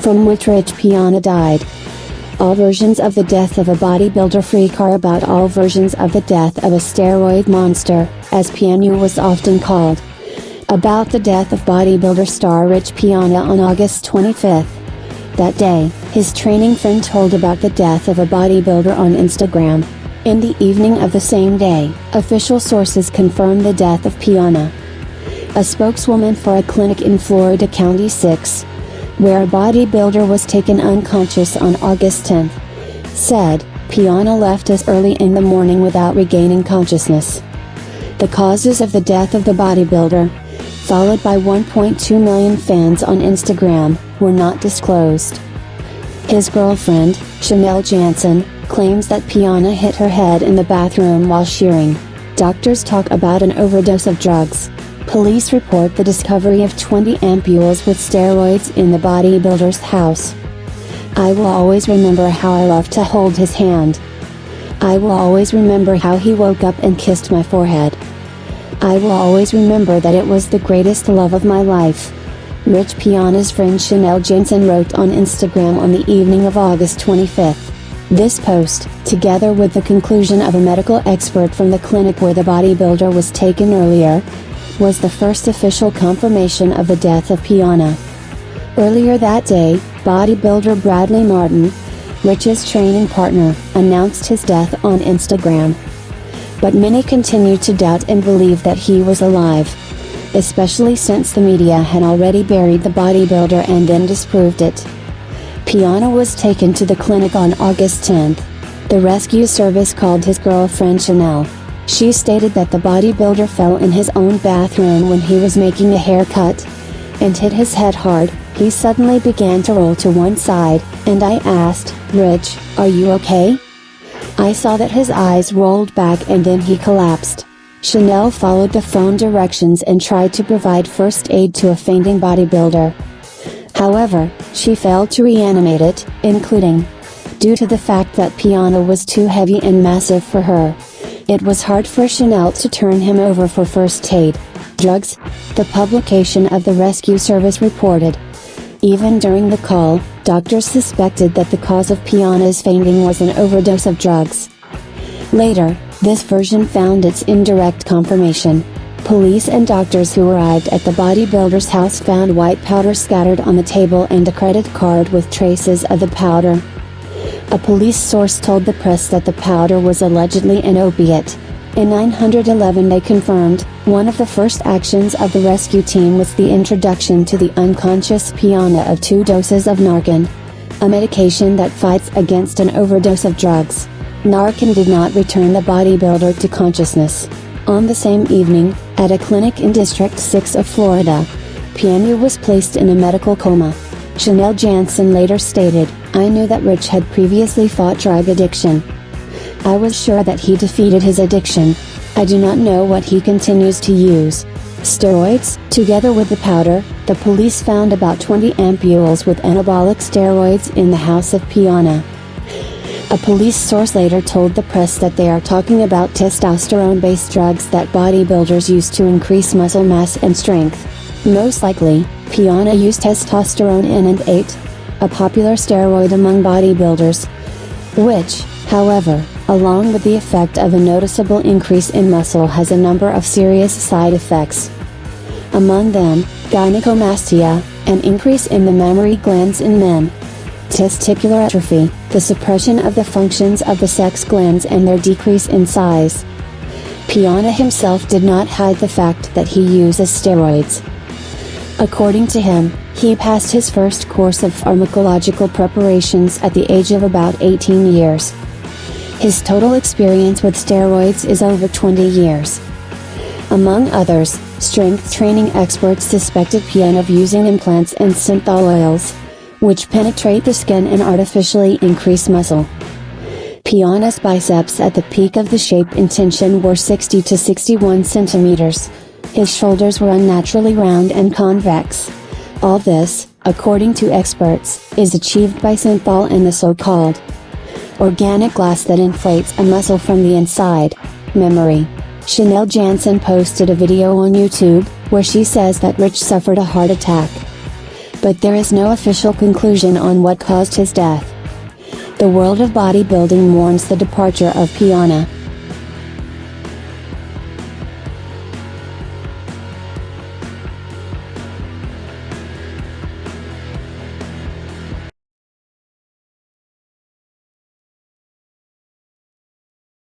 from which Rich Piana died. All versions of the death of a bodybuilder freak are about all versions of the death of a steroid monster, as Pianu was often called. About the death of bodybuilder star Rich Piana on August 25. That day, his training friend told about the death of a bodybuilder on Instagram. In the evening of the same day, official sources confirmed the death of Piana. A spokeswoman for a clinic in Florida County 6, where a bodybuilder was taken unconscious on August 10, said, Piana left us early in the morning without regaining consciousness. The causes of the death of the bodybuilder, followed by 1.2 million fans on Instagram, were not disclosed. His girlfriend, Chanel Jansen, claims that Piana hit her head in the bathroom while shearing. Doctors talk about an overdose of drugs. Police report the discovery of 20 ampules with steroids in the bodybuilder's house. I will always remember how I loved to hold his hand. I will always remember how he woke up and kissed my forehead. I will always remember that it was the greatest love of my life. Rich Piana's friend Chanel Jansen wrote on Instagram on the evening of August 25. This post, together with the conclusion of a medical expert from the clinic where the bodybuilder was taken earlier, was the first official confirmation of the death of Piana. Earlier that day, bodybuilder Bradley Martin, Rich's training partner, announced his death on Instagram. But many continued to doubt and believe that he was alive, especially since the media had already buried the bodybuilder and then disproved it. Piana was taken to the clinic on August 10. The rescue service called his girlfriend Chanel. She stated that the bodybuilder fell in his own bathroom when he was making a haircut, and hit his head hard. He suddenly began to roll to one side, and I asked, Rich, are you okay? I saw that his eyes rolled back and then he collapsed. Chanel followed the phone directions and tried to provide first aid to a fainting bodybuilder. However, she failed to reanimate it, including, due to the fact that Piana was too heavy and massive for her. It was hard for Chanel to turn him over for first aid. Drugs, the publication of the rescue service reported. Even during the call, doctors suspected that the cause of Piana's fainting was an overdose of drugs. Later, this version found its indirect confirmation. Police and doctors who arrived at the bodybuilder's house found white powder scattered on the table and a credit card with traces of the powder. A police source told the press that the powder was allegedly an opiate. In 911 they confirmed, one of the first actions of the rescue team was the introduction to the unconscious Piana of 2 doses of Narcan, a medication that fights against an overdose of drugs. Narcan did not return the bodybuilder to consciousness. On the same evening, at a clinic in District 6 of Florida, Pianu was placed in a medical coma. Chanel Jansen later stated, I knew that Rich had previously fought drug addiction. I was sure that he defeated his addiction. I do not know what he continues to use. Steroids, together with the powder, the police found about 20 ampules with anabolic steroids in the house of Piana. A police source later told the press that they are talking about testosterone-based drugs that bodybuilders use to increase muscle mass and strength. Most likely, Piana used testosterone N&8, a popular steroid among bodybuilders, which, however, along with the effect of a noticeable increase in muscle has a number of serious side effects. Among them, gynecomastia, an increase in the mammary glands in men, testicular atrophy, the suppression of the functions of the sex glands and their decrease in size. Piana himself did not hide the fact that he uses steroids. According to him, he passed his first course of pharmacological preparations at the age of about 18 years. His total experience with steroids is over 20 years. Among others, strength training experts suspected Piana of using implants and synthol oils, which penetrate the skin and artificially increase muscle. Piana's biceps at the peak of the shape intention were 60 to 61 centimeters. His shoulders were unnaturally round and convex. All this, according to experts, is achieved by synthol and the so-called organic glass that inflates a muscle from the inside. Memory. Chanel Jansen posted a video on YouTube, where she says that Rich suffered a heart attack. but there is no official conclusion on what caused his death. The world of bodybuilding mourns the departure of Piana,